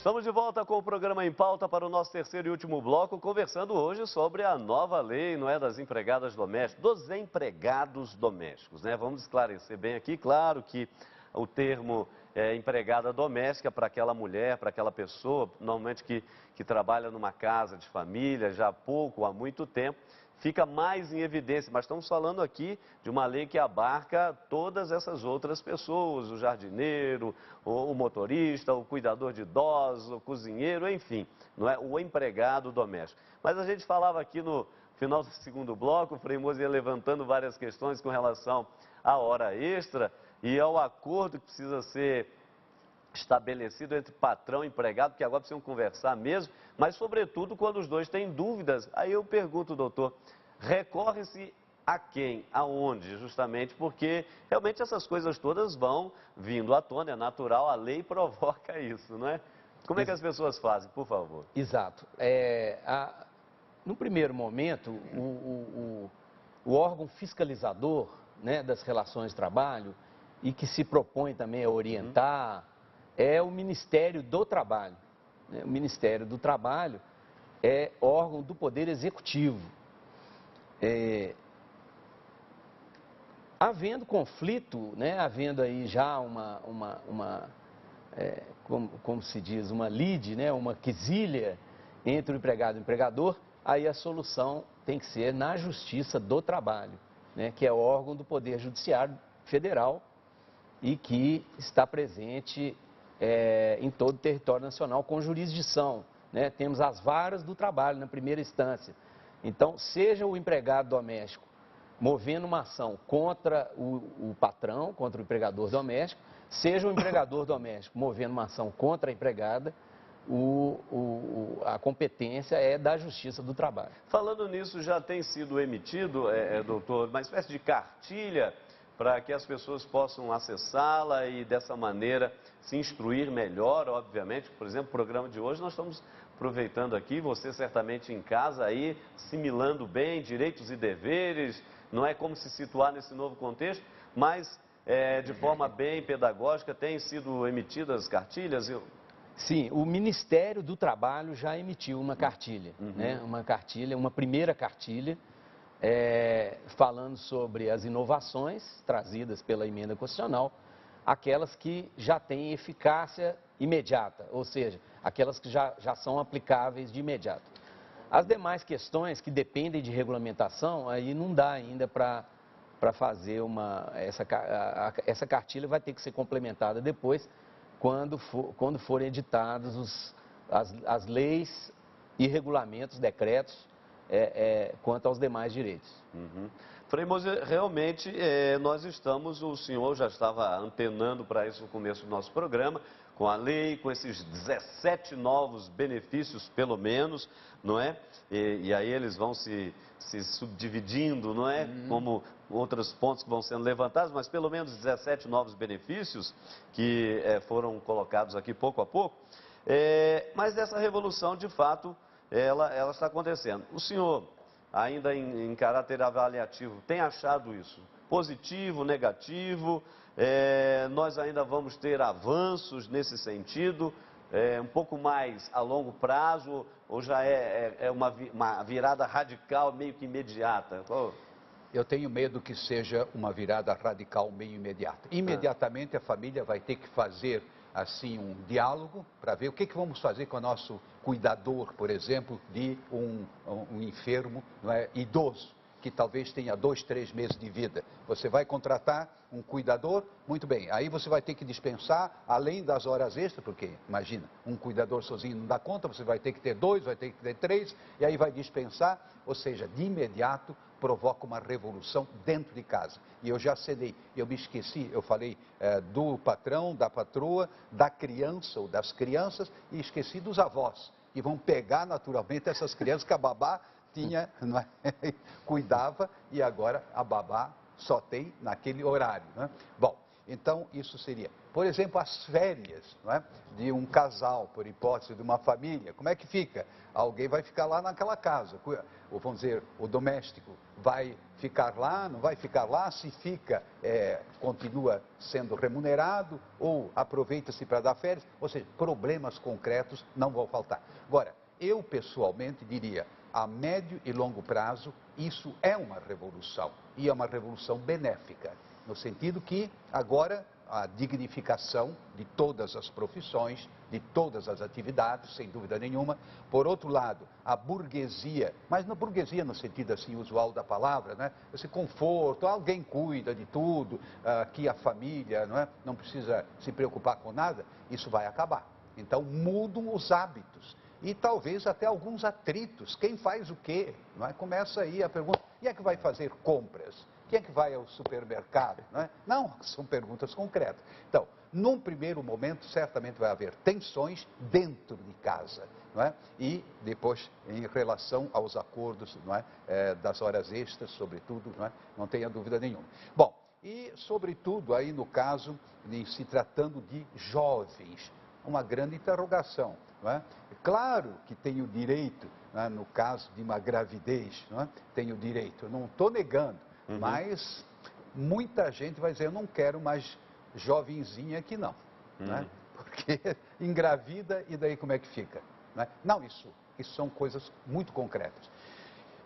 Estamos de volta com o programa Em Pauta para o nosso terceiro e último bloco, conversando hoje sobre a nova lei, não é, das empregadas domésticas, dos empregados domésticos, né? Vamos esclarecer bem aqui, claro que o termo empregada doméstica para aquela mulher, para aquela pessoa, normalmente que trabalha numa casa de família já há pouco ou há muito tempo, fica mais em evidência, mas estamos falando aqui de uma lei que abarca todas essas outras pessoas, o jardineiro, o motorista, o cuidador de idosos, o cozinheiro, enfim, não é? O empregado doméstico. Mas a gente falava aqui no final do segundo bloco, o Frei Moza ia levantando várias questões com relação à hora extra e ao acordo que precisa ser estabelecido entre patrão e empregado, que agora precisam conversar mesmo, mas sobretudo quando os dois têm dúvidas. Aí eu pergunto, doutor, recorre-se a quem, aonde, justamente porque realmente essas coisas todas vão vindo à tona, é natural, a lei provoca isso, não é? Como é que as pessoas fazem, por favor? Exato. No primeiro momento, o órgão fiscalizador, né, das relações de trabalho e que se propõe também a orientar é o Ministério do Trabalho. O Ministério do Trabalho é órgão do Poder Executivo. Havendo conflito, né, havendo aí já como se diz, uma lide, né, uma quesilha entre o empregado e o empregador, aí a solução tem que ser na Justiça do Trabalho, né, que é órgão do Poder Judiciário Federal e que está presente em todo o território nacional com jurisdição, né? Temos as varas do trabalho na primeira instância. Então, seja o empregado doméstico movendo uma ação contra o patrão, contra o empregador doméstico, seja o empregador doméstico movendo uma ação contra a empregada, a competência é da Justiça do Trabalho. Falando nisso, já tem sido emitido, doutor, uma espécie de cartilha para que as pessoas possam acessá-la e dessa maneira se instruir melhor, obviamente. Por exemplo, o programa de hoje nós estamos aproveitando aqui, você certamente em casa aí, assimilando bem direitos e deveres, não é como se situar nesse novo contexto, mas de forma bem pedagógica têm sido emitidas cartilhas? Sim, o Ministério do Trabalho já emitiu uma cartilha, né? Uma primeira cartilha, falando sobre as inovações trazidas pela emenda constitucional, aquelas que já têm eficácia imediata, ou seja, aquelas que já são aplicáveis de imediato. As demais questões que dependem de regulamentação, aí não dá ainda para fazer essa cartilha vai ter que ser complementada depois, quando forem editados as leis e regulamentos, decretos, quanto aos demais direitos. Frei Moza, realmente nós estamos, o senhor já estava antenando para isso no começo do nosso programa, com a lei, com esses 17 novos benefícios, pelo menos, não é? E aí eles vão se subdividindo, não é? Como outros pontos que vão sendo levantados, mas pelo menos 17 novos benefícios que foram colocados aqui pouco a pouco. Mas essa revolução, de fato, ela está acontecendo. O senhor, ainda em caráter avaliativo, tem achado isso positivo, negativo? Nós ainda vamos ter avanços nesse sentido, um pouco mais a longo prazo, ou já é uma virada radical meio que imediata? Eu tenho medo que seja uma virada radical meio imediata. Imediatamente a família vai ter que fazer assim um diálogo para ver o que vamos fazer com o nosso cuidador, por exemplo, de um enfermo, não é, idoso, que talvez tenha 2, 3 meses de vida. Você vai contratar um cuidador, muito bem, aí você vai ter que dispensar, além das horas extras, porque, imagina, um cuidador sozinho não dá conta, você vai ter que ter 2, vai ter que ter 3, e aí vai dispensar, ou seja, de imediato provoca uma revolução dentro de casa. E eu já cedei, eu me esqueci, eu falei do patrão, da patroa, da criança ou das crianças, e esqueci dos avós, que vão pegar naturalmente essas crianças que a babá tinha, não é? Cuidava, e agora a babá só tem naquele horário, né? Bom, então isso seria, por exemplo, as férias, não é? De um casal, por hipótese, de uma família, como é que fica? Alguém vai ficar lá naquela casa, ou vamos dizer, o doméstico vai ficar lá, não vai ficar lá, se fica, continua sendo remunerado ou aproveita-se para dar férias, ou seja, problemas concretos não vão faltar. Agora, eu pessoalmente diria, a médio e longo prazo, isso é uma revolução, e é uma revolução benéfica, no sentido que agora a dignificação de todas as profissões, de todas as atividades, sem dúvida nenhuma. Por outro lado, a burguesia, mas na burguesia no sentido assim usual da palavra, né? Esse conforto, alguém cuida de tudo, aqui a família, não é? Não precisa se preocupar com nada, isso vai acabar. Então mudam os hábitos e talvez até alguns atritos. Quem faz o quê? Não é? Começa aí a pergunta, quem é que vai fazer compras? Quem é que vai ao supermercado? Não é? Não, são perguntas concretas. Então, num primeiro momento, certamente vai haver tensões dentro de casa, não é? E depois, em relação aos acordos, não é? Das horas extras, sobretudo, não é? Não tenha dúvida nenhuma. Bom, e sobretudo aí no caso, de se tratando de jovens, uma grande interrogação, não é? Claro que tem o direito, não é? No caso de uma gravidez, não é? Tem o direito, eu não estou negando. Mas muita gente vai dizer, eu não quero mais jovenzinha aqui não, né? Porque engravida e daí como é que fica? Né? Não, isso são coisas muito concretas.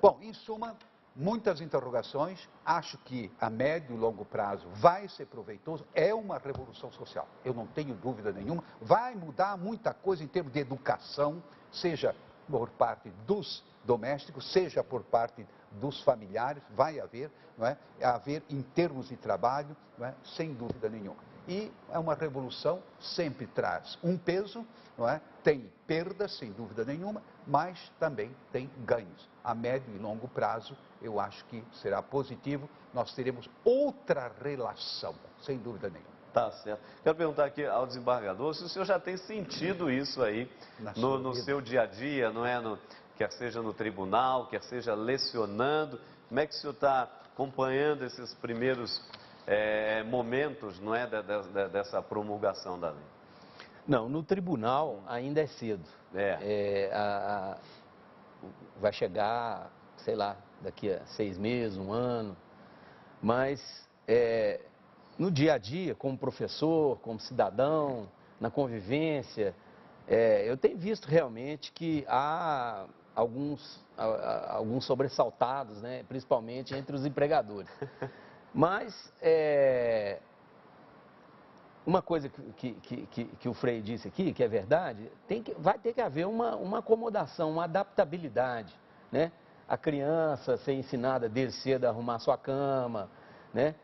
Bom, em suma, muitas interrogações, acho que a médio e longo prazo vai ser proveitoso, é uma revolução social, eu não tenho dúvida nenhuma, vai mudar muita coisa em termos de educação, seja por parte dos domésticos, seja por parte dos familiares, vai haver, não é? Haver em termos de trabalho, não é? Sem dúvida nenhuma. E é uma revolução, sempre traz um peso, não é? Tem perdas, sem dúvida nenhuma, mas também tem ganhos. A médio e longo prazo, eu acho que será positivo, nós teremos outra relação, sem dúvida nenhuma. Tá certo. Quero perguntar aqui ao desembargador se o senhor já tem sentido isso aí no seu dia a dia, não é? Quer seja no tribunal, quer seja lecionando. Como é que o senhor está acompanhando esses primeiros momentos, não é, dessa promulgação da lei? Não, no tribunal ainda é cedo. Vai chegar, sei lá, daqui a 6 meses, 1 ano. Mas no dia a dia, como professor, como cidadão, na convivência, eu tenho visto realmente que há alguns sobressaltados, né, principalmente entre os empregadores. Mas uma coisa que o Frei disse aqui, que é verdade, vai ter que haver uma acomodação, uma adaptabilidade, né? A criança ser ensinada desde cedo a arrumar sua cama, né?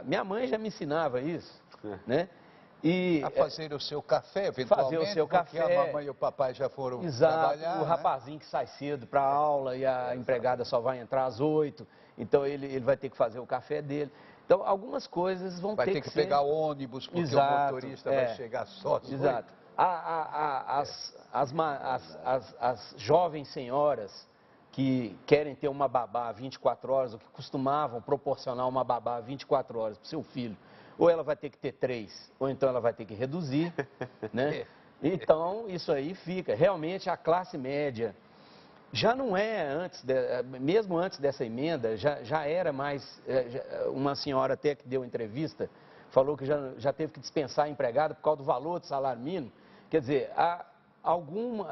Minha mãe já me ensinava isso, né? A fazer o seu café, eventualmente, fazer o seu porque café, a mamãe e o papai já foram exato, trabalhar. O rapazinho que sai cedo para a aula e a empregada só vai entrar às 8, então ele vai ter que fazer o café dele. Então, algumas coisas vão ter que ser... Vai ter que pegar o ônibus, porque exato, o motorista vai chegar só às 8. Exato. As jovens senhoras que querem ter uma babá 24 horas, ou que costumavam proporcionar uma babá 24 horas para o seu filho, ou ela vai ter que ter 3, ou então ela vai ter que reduzir, né? Então, isso aí fica. Realmente, a classe média já não é, mesmo antes dessa emenda, já era mais... uma senhora até que deu entrevista, falou que já teve que dispensar a empregada por causa do valor do salário mínimo. Quer dizer,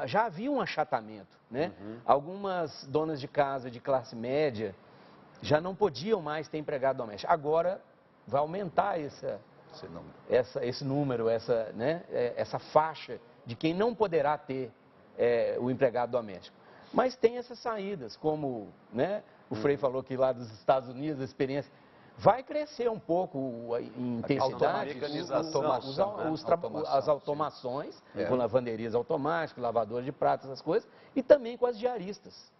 já havia um achatamento, né? Algumas donas de casa de classe média já não podiam mais ter empregado doméstico. Agora vai aumentar esse número, essa faixa de quem não poderá ter o empregado doméstico. Mas tem essas saídas, como, né, o Frei falou que lá dos Estados Unidos a experiência vai crescer um pouco em intensidade, as automações, com lavanderias automáticas, lavadores de pratos, essas coisas, e também com as diaristas,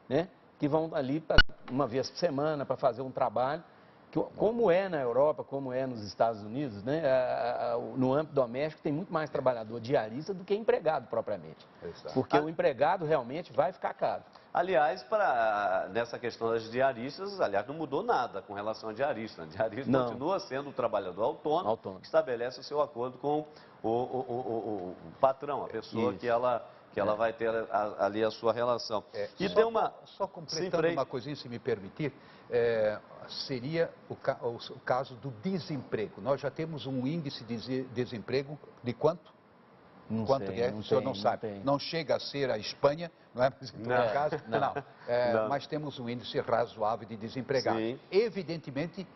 né, que vão ali uma vez por semana para fazer um trabalho, como é na Europa, como é nos Estados Unidos, né, no âmbito doméstico tem muito mais trabalhador diarista do que empregado propriamente. Exato. Porque o empregado realmente vai ficar caro. Aliás, nessa questão das diaristas, aliás, não mudou nada com relação a diarista. A diarista continua sendo o trabalhador autônomo, que estabelece o seu acordo com o patrão, a pessoa que ela que ela vai ter ali a sua relação. E só, tem uma... só completando uma coisinha, se me permitir, seria o caso do desemprego. Nós já temos um índice de desemprego de quanto? Não Quanto sei, que é? não O senhor tem, não sabe. tem. Não chega a ser a Espanha, não é? Mas em todo caso, não. Não. Mas temos um índice razoável de desempregados. Sim. Evidentemente,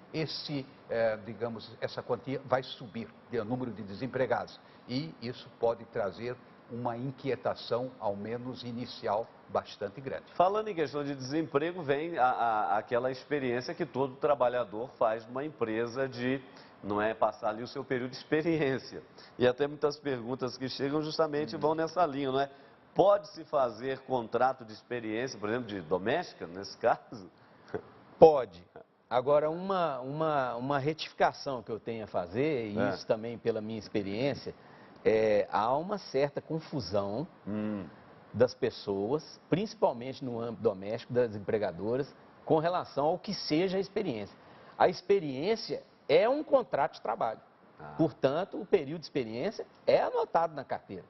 digamos, essa quantia vai subir, o número de desempregados. E isso pode trazer uma inquietação, ao menos inicial, bastante grande. Falando em questão de desemprego, vem aquela experiência que todo trabalhador faz numa empresa de, não é, passar ali o seu período de experiência. E até muitas perguntas que chegam justamente vão nessa linha, não é? Pode-se fazer contrato de experiência, por exemplo, de doméstica, nesse caso? Pode. Agora, uma retificação que eu tenho a fazer, e isso também pela minha experiência, há uma certa confusão das pessoas, principalmente no âmbito doméstico, das empregadoras, com relação ao que seja a experiência. A experiência é um contrato de trabalho. Portanto, o período de experiência é anotado na carteira.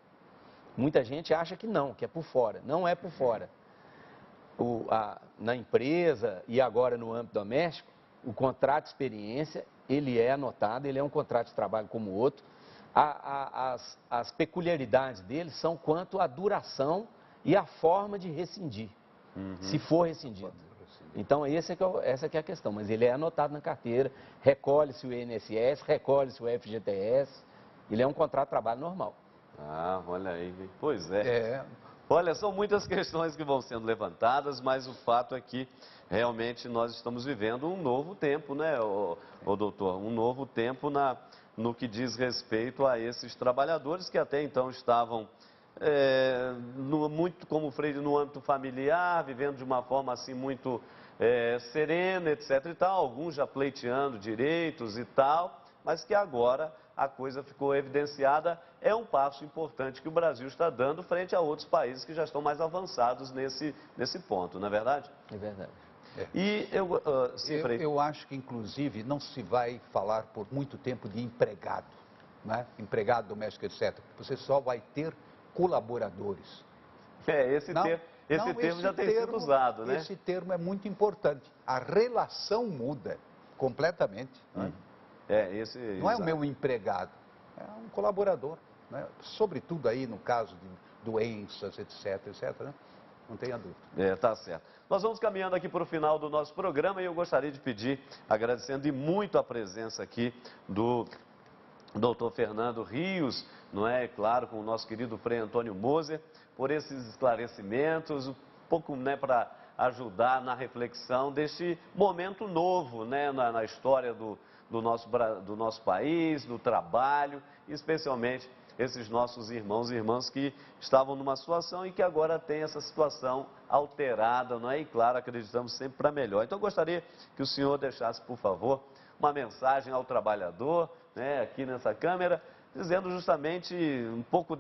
Muita gente acha que não, que é por fora. Não é por fora. Na empresa e agora no âmbito doméstico, o contrato de experiência, ele é anotado, ele é um contrato de trabalho como o outro. As peculiaridades dele são quanto à duração e a forma de rescindir, se for rescindido. Então, essa que é a questão, mas ele é anotado na carteira, recolhe-se o INSS, recolhe-se o FGTS, ele é um contrato de trabalho normal. Olha aí, pois é. Olha, são muitas questões que vão sendo levantadas, mas o fato é que realmente nós estamos vivendo um novo tempo, né, doutor? Um novo tempo no que diz respeito a esses trabalhadores que até então estavam muito como Freire no âmbito familiar, vivendo de uma forma assim muito serena, etc. e tal, alguns já pleiteando direitos e tal, mas que agora a coisa ficou evidenciada. É um passo importante que o Brasil está dando frente a outros países que já estão mais avançados nesse ponto, não é verdade? É verdade. E eu acho que, inclusive, não se vai falar por muito tempo de empregado, né? Empregado doméstico, etc. Você só vai ter colaboradores. Esse termo já tem sido usado, né? Esse termo é muito importante. A relação muda completamente. Né? Não é o meu empregado, é um colaborador. Né? Sobretudo aí no caso de doenças, etc, né? Não tenha dúvida. Tá certo. Nós vamos caminhando aqui para o final do nosso programa e eu gostaria de pedir, agradecendo e muito a presença aqui do doutor Fernando Rios, não é? Claro, com o nosso querido Frei Antônio Moser, por esses esclarecimentos, um pouco, né, para ajudar na reflexão deste momento novo, né, na história do nosso país, do trabalho, especialmente esses nossos irmãos e irmãs que estavam numa situação e que agora tem essa situação alterada, não é? E claro, acreditamos sempre para melhor. Então eu gostaria que o senhor deixasse, por favor, uma mensagem ao trabalhador, né, aqui nessa câmera, dizendo justamente um pouco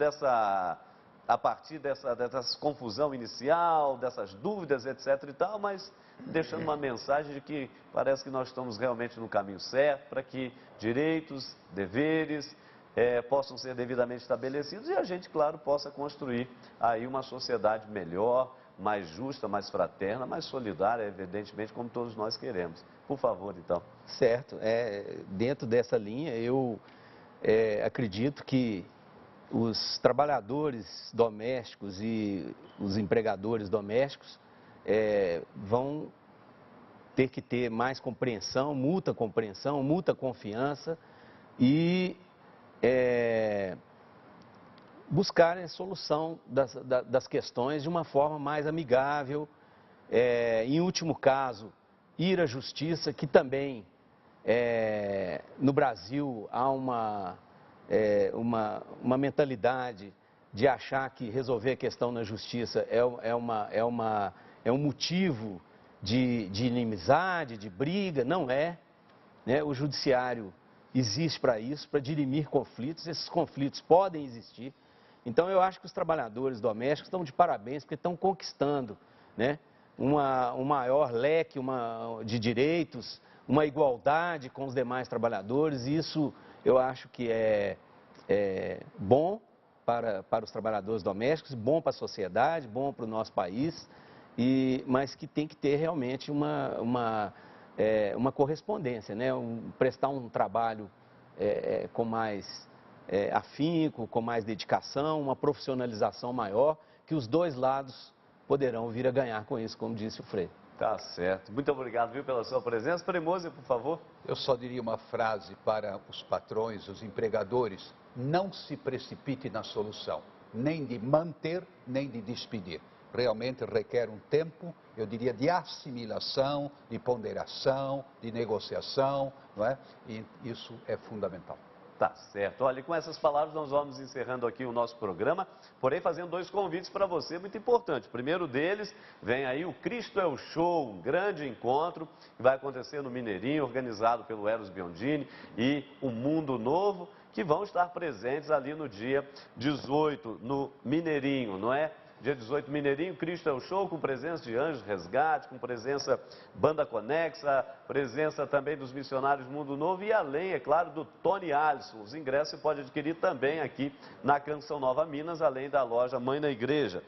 a partir dessa confusão inicial, dessas dúvidas, etc e tal, mas deixando uma mensagem de que parece que nós estamos realmente no caminho certo, para que direitos, deveres possam ser devidamente estabelecidos e a gente, claro, possa construir aí uma sociedade melhor, mais justa, mais fraterna, mais solidária, evidentemente, como todos nós queremos. Por favor, então. Certo. Dentro dessa linha, eu acredito que os trabalhadores domésticos e os empregadores domésticos vão ter que ter mais compreensão, muita confiança e buscarem a solução das questões de uma forma mais amigável. Em último caso, ir à justiça, que também no Brasil há uma mentalidade de achar que resolver a questão na justiça é um motivo de inimizade, de briga. Não é, né? O judiciário existe para isso, para dirimir conflitos. Esses conflitos podem existir. Então eu acho que os trabalhadores domésticos estão de parabéns, porque estão conquistando, né, um maior leque de direitos, uma igualdade com os demais trabalhadores, e isso eu acho que é bom para os trabalhadores domésticos, bom para a sociedade, bom para o nosso país, mas que tem que ter realmente uma correspondência, né? Prestar um trabalho com mais afinco, com mais dedicação, uma profissionalização maior, que os dois lados poderão vir a ganhar com isso, como disse o Frei. Tá certo. Muito obrigado, viu, pela sua presença. Premose, por favor. Eu só diria uma frase para os patrões, os empregadores: não se precipite na solução, nem de manter, nem de despedir. Realmente requer um tempo, eu diria, de assimilação, de ponderação, de negociação, não é? E isso é fundamental. Tá certo. Olha, e com essas palavras nós vamos encerrando aqui o nosso programa, porém fazendo 2 convites para você muito importantes. O primeiro deles, vem aí o Cristo é o Show, um grande encontro que vai acontecer no Mineirinho, organizado pelo Eros Biondini e o Mundo Novo, que vão estar presentes ali no dia 18, no Mineirinho, não é? Dia 18, Mineirinho, Cristo é o Show, com presença de Anjos Resgate, com presença Banda Conexa, presença também dos missionários Mundo Novo e além, é claro, do Tony Alisson. Os ingressos você pode adquirir também aqui na Canção Nova Minas, além da loja Mãe da Igreja.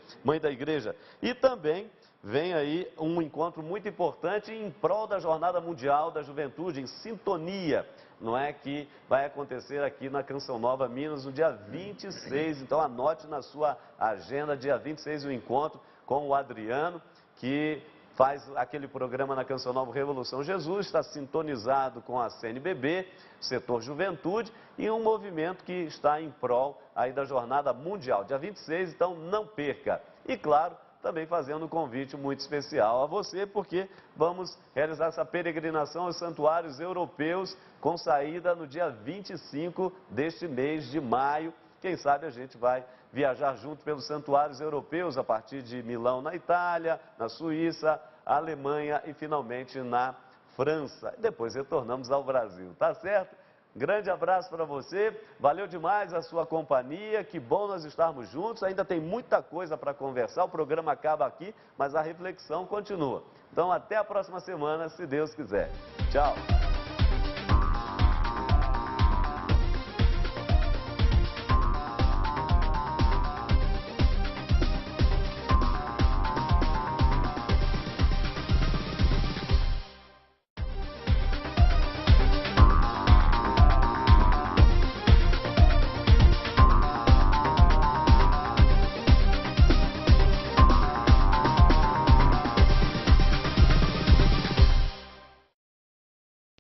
E também vem aí um encontro muito importante em prol da Jornada Mundial da Juventude, em sintonia, não é, que vai acontecer aqui na Canção Nova Minas no dia 26, então anote na sua agenda, dia 26 o encontro com o Adriano, que faz aquele programa na Canção Nova Revolução Jesus, está sintonizado com a CNBB, setor Juventude, e um movimento que está em prol aí da Jornada Mundial, dia 26, então não perca. E claro, também fazendo um convite muito especial a você, porque vamos realizar essa peregrinação aos santuários europeus com saída no dia 25 deste mês de maio. Quem sabe a gente vai viajar junto pelos santuários europeus a partir de Milão, na Itália, na Suíça, Alemanha e finalmente na França. E depois retornamos ao Brasil, tá certo? Grande abraço para você, valeu demais a sua companhia, que bom nós estarmos juntos, ainda tem muita coisa para conversar, o programa acaba aqui, mas a reflexão continua. Então até a próxima semana, se Deus quiser. Tchau!